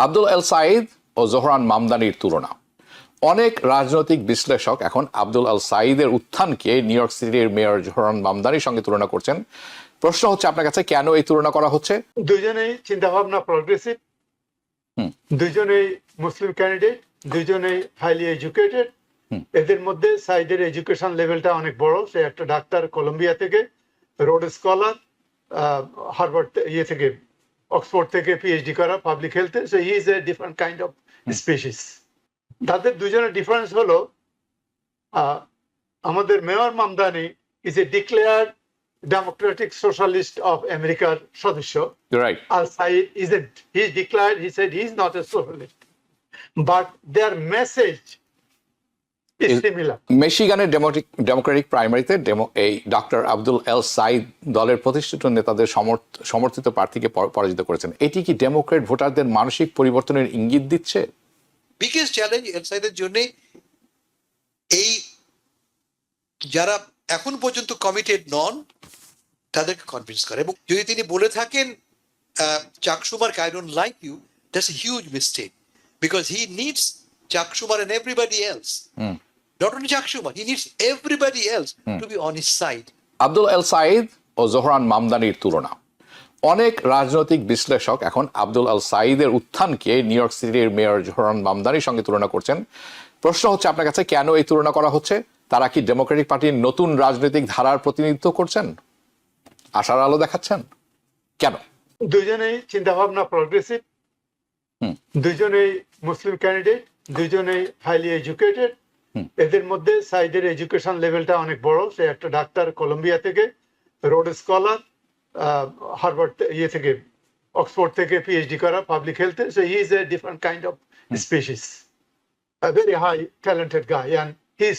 Abdul El Sayed ও জোহরান মামদানির তুলনা। অনেক রাজনৈতিক বিশ্লেষক এখন আব্দুল আল সাইদের উত্থানকে নিউ ইয়র্ক সিটির মেয়র জোহরান মামদানির সঙ্গে তুলনা করছেন। প্রশ্ন হচ্ছে আপনার কাছে, কেন এই তুলনা করা হচ্ছে? দুইজনেই চিন্তা ভাবনা প্রগ্রেসিভ, দুইজনেই মুসলিম ক্যান্ডিডেট, দুইজনেই হাইলি এডুকেটেড। এদের মধ্যে সাইদের এডুকেশন লেভেলটা অনেক বড়। সে একটা ডাক্তার, কলম্বিয়া থেকে, রোড স্কলার, হার্ভার্ড থেকে, অক্সফোর্ড থেকে পিএইচডি করা পাবলিক হেলথে। So he is a different kind of species. তাদের দুজনের ডিফারেন্স হলো, আমাদের mayor Mamdani is a declared democratic socialist of আমেরিকার সদস্য। Right. Al Said isn't. He declared, he said he's not a socialist. But their message is similar. মিশিগানের democratic প্রাইমারিতে এই doctor Abdul El Saeed দলের প্রতিষ্ঠিত নেতাদের সমর্থিত প্রার্থীকে পরাজিত করেছেন। এটি কি ডেমোক্রেট ভোটারদের মানসিক পরিবর্তনের ইঙ্গিত দিচ্ছে? বিগেস্ট চ্যালেঞ্জ এল সাইদের জন্য এই যারা এখন পর্যন্ত কমিটেড নন তাদেরকে কনভিন্স করে। এবং যদি তিনি বলে থাকেন Chuck Schumer, I don't like you, that's a huge mistake, because he needs Chuck Schumer and everybody else. Not only Chuck Schumer, he needs everybody else to be on his side. Abdul El Sayed ও জোহরান মামদানির তুলনা। অনেক রাজনৈতিক বিশ্লেষক এখন Abdul Al সাইদের উত্থানকে New York সিটির মেয়র জোহরান মামদানির সঙ্গে তুলনা করছেন। প্রশ্ন হচ্ছে আপনার কাছে, কেন এই তুলনা করা হচ্ছে? তারা কি ডেমোক্রেটিক পার্টির নতুন রাজনৈতিক ধারার প্রতিনিধিত্ব করছেন, আশার আলো দেখাচ্ছেন? কেন? দুইজনেই চিন্তা ভাবনা প্রগ্রেসিভ, দুইজনেই মুসলিম ক্যান্ডিডেট, দুইজনেই হাইলি এডুকেটেড। এদের মধ্যে সাইদের এডুকেশন লেভেলটা অনেক বড়। সে একটা ডাক্তার, কলম্বিয়া থেকে, রোড স্কলার, হার্ভার্ড থেকে, অক্সফোর্ড থেকে পিএইচডি করা পাবলিক হেলথে। So he is a different kind of species, a very high talented guy, and he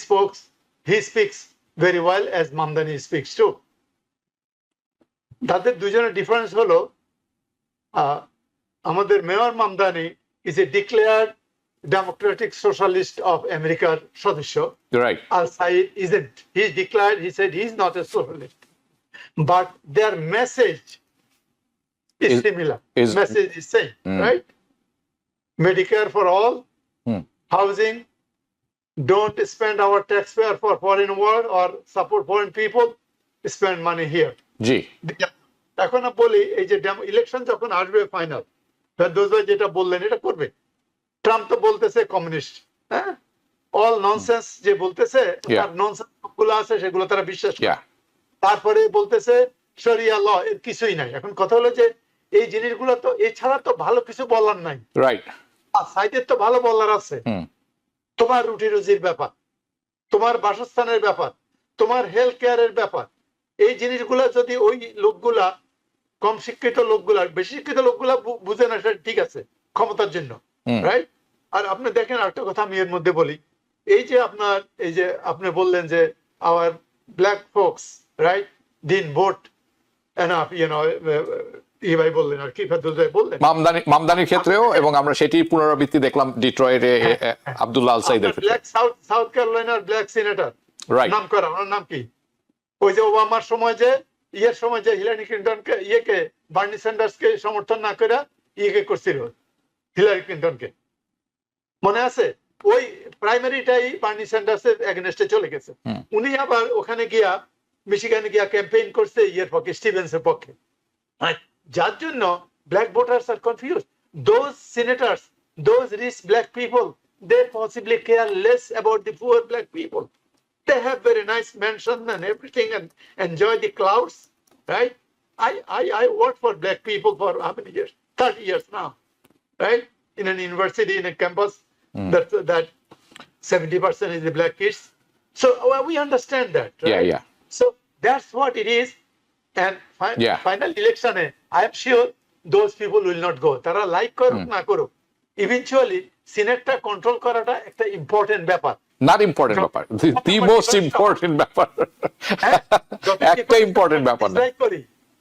speaks very well as Mamdani speaks too. তাদের দুজনের ডিফারেন্স হলো, আমাদের mayor Mamdani is a declared democratic socialist of আমেরিকার সদস্য। Right. Al Said isn't. He declared, he said he's not a socialist. But their message is similar. Message is same, right? Medicare for all, housing, don't spend our taxpayer for foreign war or support foreign people, spend money here. জি। এখন বলি, এই যে election যখন আসবে final, যেটা বললেন এটা করবে। ট্রাম্প তো বলতেছে কমিউনিস্ট, হ্যাঁ, অল ননসেন্স যে বলতেছে, তার ননসেন্স গুলো আছে সেগুলো তারা বিশ্বাস করে। তারপরে বলতেছে শরিয়া ল, এর কিছুই নাই। এখন কথা হলো যে এই জিনিসগুলো তো এছাড়া তো ভালো কিছু বলার নাই। রাইট। আর সাইডের তো ভালো বলার আছে। তোমার রুটি রুজির ব্যাপার, তোমার বাসস্থানের ব্যাপার, তোমার হেলথ কেয়ারের ব্যাপার, এই জিনিসগুলা যদি ওই লোকগুলা, কম শিক্ষিত লোকগুলা, বেশি শিক্ষিত লোকগুলা বুঝে না, সেটা ঠিক আছে ক্ষমতার জন্য, রাইট? আর আপনি দেখেন আরেকটা কথা আমি এর মধ্যে বলি, এই যে আপনার, এই যে আপনি বললেন যে our black folks, right, didn't vote enough, ভাই বললেন, আর কি ফেরদৌস ভাই বললেন মামদানির ক্ষেত্রেও, এবং আমরা সেটি পুনরাবৃত্তি দেখলাম ডিট্রয়েটে আব্দুল্লাহ আল সাইদের ক্ষেত্রে। ব্ল্যাক সাউথ ক্যারোলাইনার ব্ল্যাক সিনেটর, রাইট, নাম করা, ওনার নাম কি? ওই যে ওবামার সময় যে সময় যে হিলারি ক্লিন্টনকে বার্নি স্যান্ডার্সকে সমর্থন না করে করছিল হিলারি ক্লিন্টনকে, মনে আছে? ওই প্রাইমারিটাই বার্নি স্যান্ডার্সের এগেনস্টে চলে গেছে। উনি আবার ওখানে গিয়া, মিশিগানে গিয়া ক্যাম্পেইন করছে পক্ষে, স্টিভেন্সের পক্ষে। যার জন্য ব্ল্যাক ভোটার্স আর confuse. Those senators, those rich black people, they possibly care less about the poor black people. They have very nice mansion and everything and enjoy the clouds, right? I worked for black people for how many years? 30 years now, right? In an university, in a campus, that 70% is the black kids. So we understand that, right? Yeah. So that's what it is. And final election, I am sure those people will not go. Tara like koruk na koruk, eventually সিনেটটা control করাটা একটা important ব্যাপার। Not important ব্যাপার, the most important ব্যাপার, একটা important ব্যাপার না।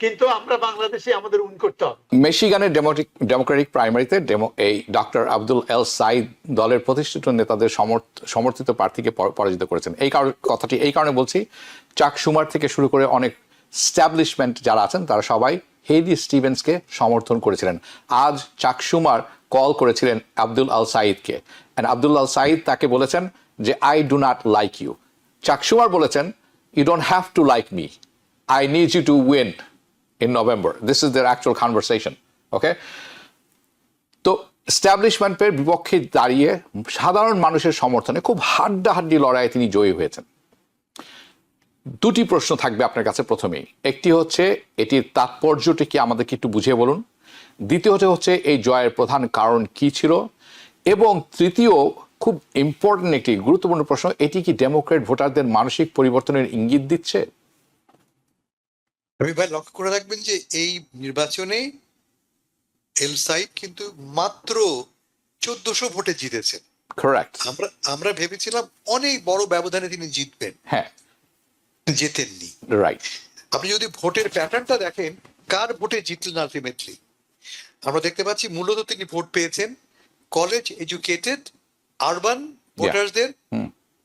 কিন্তু আমরা বাংলাদেশে আমাদের উন করতে হবে। মিশিগানের ডেমোক্রেটিক প্রাইমারিতে এই ডক্টর আব্দুল এল সাইদ দলের প্রতিষ্ঠিত নেতাদের সমর্থিত প্রার্থীকে পরাজিত করেছেন। এই কথাটি এই কারণে বলছি, চাক শুমার থেকে শুরু করে অনেক স্ট্যাবলিশমেন্ট যারা আছেন তারা সবাই হেইডি স্টিভেন্সকে সমর্থন করেছিলেন। আজ চাক শুমার কল করেছিলেন আব্দুল আল সাইদকে, অ্যান্ড আব্দুল আল সাইদ তাকে বলেছেন যে I do not like you. Chuck Schumer বলেছেন you don't have to like me, I need you to win in November. This is their actual conversation. Okay, তো এস্টাবলিশমেন্টের বিপক্ষে দাঁড়িয়ে সাধারণ মানুষের সমর্থনে খুব হাড্ডাহাড্ডি লড়াইয়ে তিনি জয়ী হয়েছেন। দুটি প্রশ্ন থাকবে আপনার কাছে প্রথমেই। একটি হচ্ছে এটির তাৎপর্যটি কি আমাদেরকে একটু বুঝিয়ে বলুন। দ্বিতীয়টি হচ্ছে এই জয়ের প্রধান কারণ কি ছিল, এবং তৃতীয় খুব ইম্পর্টেন্ট একটি গুরুত্বপূর্ণ প্রশ্ন, এটি কি ডেমোক্রেট ভোটারদের মানসিক পরিবর্তনের ইঙ্গিত দিচ্ছে? রবি ভাই লক্ষ্য করে রাখবেন যে এই নির্বাচনে এল সাইদ কিন্তু মাত্র 1400 ভোটে জিতেছেন। কারেক্ট। আমরা ভেবেছিলাম অনেক বড় ব্যবধানে তিনি জিতবেন, হ্যাঁ, জেতেননি। রাইট। আপনি যদি ভোটের প্যাটার্নটা দেখেন, কার ভোটে জিতলেন আলটিমেটলি, আমরা দেখতে পাচ্ছি মূলত তিনি ভোট পেয়েছেন কলেজ এডুকেটেড আরবান ভোটারসদের।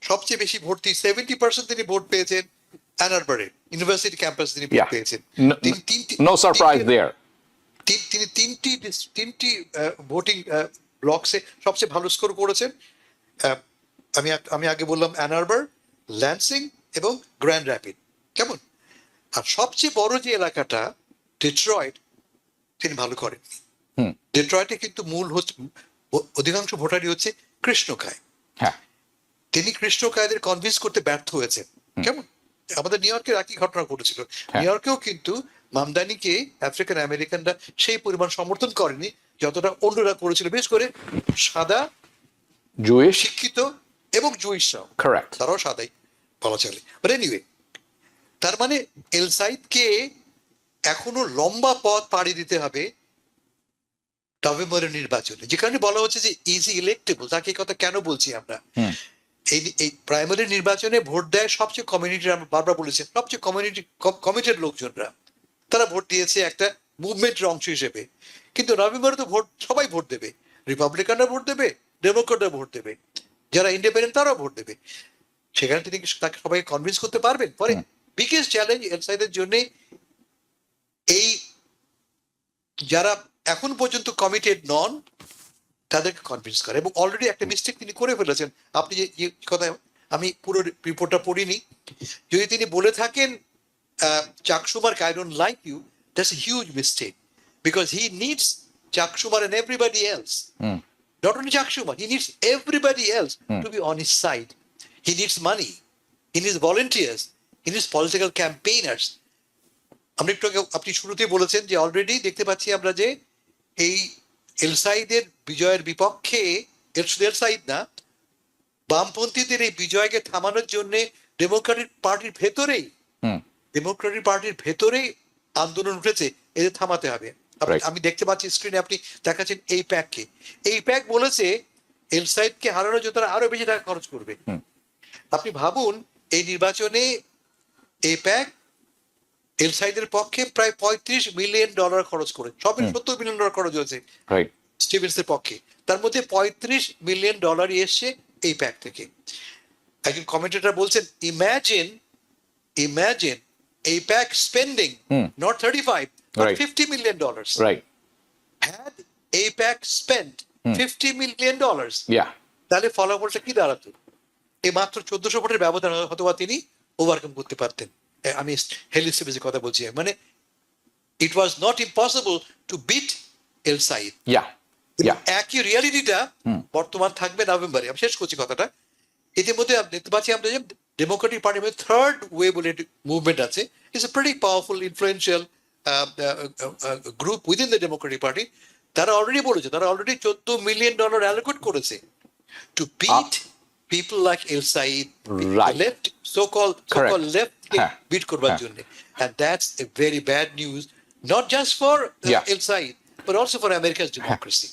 সবচেয়ে বেশি ভোট 70% তিনি ভোট পেয়েছেন অ্যান আরবারে ইউনিভার্সিটি ক্যাম্পাস তিনি ভোট পেয়েছেন। নো সারপ্রাইজ দেয়ার। তিনি তিনটি ভোটিং ব্লকসে সবচেয়ে ভালো স্কোর করেছেন। আমি আগে বললাম অ্যান আরবার, ল্যান্সিং এবং গ্র্যান্ড র্যাপিড। কেমন? আর সবচেয়ে বড় যে এলাকাটা ডেট্রয়েট, তিনি ভালো করেননি। ডেট্রয়েটে কিন্তু মূল হচ্ছে অধিকাংশ ভোটারই হচ্ছে কৃষ্ণকায়। হ্যাঁ, তিনি কৃষ্ণকায়দের কনভিন্স করতে ব্যর্থ হয়েছেন। কেমন? আমাদের নিউ ইয়র্কের একই ঘটনা ঘটেছিল। নিউ ইয়র্কেও কিন্তু মামদানিকে আফ্রিকান আমেরিকানরা সেই পরিমাণ সমর্থন করেনি যতটা অন্যরা করেছিল, বিশেষ করে সাদা জুইশ, শিক্ষিত এবং জুইশরাও। কারেক্ট। তারাও সাদাই বলা চলে। বাট এনিওয়ে, তার মানে এল সাইদকে এখনো লম্বা পথ পাড়ি দিতে হবে নভেম্বরের নির্বাচনে, যে কারণে বলা হচ্ছে যে ইজি ইলেক্টেবল। তাকে কথা কেন বলছি আমরা, এই প্রাইমারি নির্বাচনে ভোট দেয় সবচেয়ে কমিউনিটির, আমরা বারবার বলেছি, সবচেয়ে কমিটেড লোকজনরা। তারা ভোট দিয়েছে একটা মুভমেন্টের অংশ হিসেবে। কিন্তু নভেম্বরে তো ভোট সবাই ভোট দেবে, রিপাবলিকানরা ভোট দেবে, ডেমোক্রেটরা ভোট দেবে, যারা ইন্ডিপেন্ডেন্ট তারাও ভোট দেবে। সেখানে তিনি তাকে সবাইকে কনভিন্স করতে পারবেন? পরে বিগেস্ট চ্যালেঞ্জ এল সাইদের জন্য এই যারা এখন পর্যন্ত কমিটেড নন তাদেরকে কনভিন্স করে। এবং অলরেডি একটা মিস্টেক তিনি করে ফেলেছেন। আপনি যে কথা, আমি পুরো রিপোর্টটা পড়িনি, যদি তিনি বলে থাকেন Chuck Schumer I don't like you, that's a huge mistake, because he needs Chuck Schumer and everybody else. Not only Chuck Schumer, he needs everybody else to be on his side. He needs money, he needs volunteers, he needs political campaigners. আমরা একটু আগে আপনি শুরুতেই বলেছেন যে already দেখতে পাচ্ছি আমরা যে এই এল সাইদের বিজয়ের বিপক্ষে, শুধু এল সাইদ না, বামপন্থীদের এই বিজয়কে থামানোর জন্য ডেমোক্রেটিক পার্টির ভেতরেই আন্দোলন উঠেছে, এদের থামাতে হবে। আমি দেখতে পাচ্ছি স্ক্রিনে আপনি দেখাচ্ছেন এই প্যাককে। এই প্যাক বলেছে এল সাইদকে হারানোর জন্য তারা আরো বেশি টাকা খরচ করবে। আপনি ভাবুন, এই নির্বাচনে এই প্যাক এল সাইদের পক্ষে প্রায় $35 মিলিয়ন খরচ করে, সবের $70 মিলিয়ন খরচ হয়েছে স্টিভেন্সের পক্ষে। তার মধ্যে $35 মিলিয়ন এসছে এই প্যাক থেকে। একজন কমেন্টেটর বলছেন, imagine a PAC spending not 35 but $50 million. Right. Had APAC spent $50 million, তাহলে ফলাফলটা কি দাঁড়াতো? এই মাত্র 1400 ভোটের ব্যবধান হয়তোবা তিনি ওভারকাম করতে পারতেন। আমি হেলি স্টিভেন্সের কথা বলছি, মানে it was not impossible to beat El Sayed. একই রিয়ালিটিটা বর্তমান থাকবে নভেম্বরে। আমি শেষ করছি কথাটা। ইতিমধ্যে দেখতে পাচ্ছি আমরা যে ডেমোক্রেটিক পার্টির মধ্যে থার্ড ওয়ে বলে মুভমেন্ট আছে। It's a pretty powerful influential group within the democratic party. তারা অলরেডি বলেছে, তারা অলরেডি $14 মিলিয়ন অ্যালোকেট করেছে to beat people like El Said, left so-called left beat করবার জন্য। And that's a very bad news, not just for El Said, but also for America's democracy.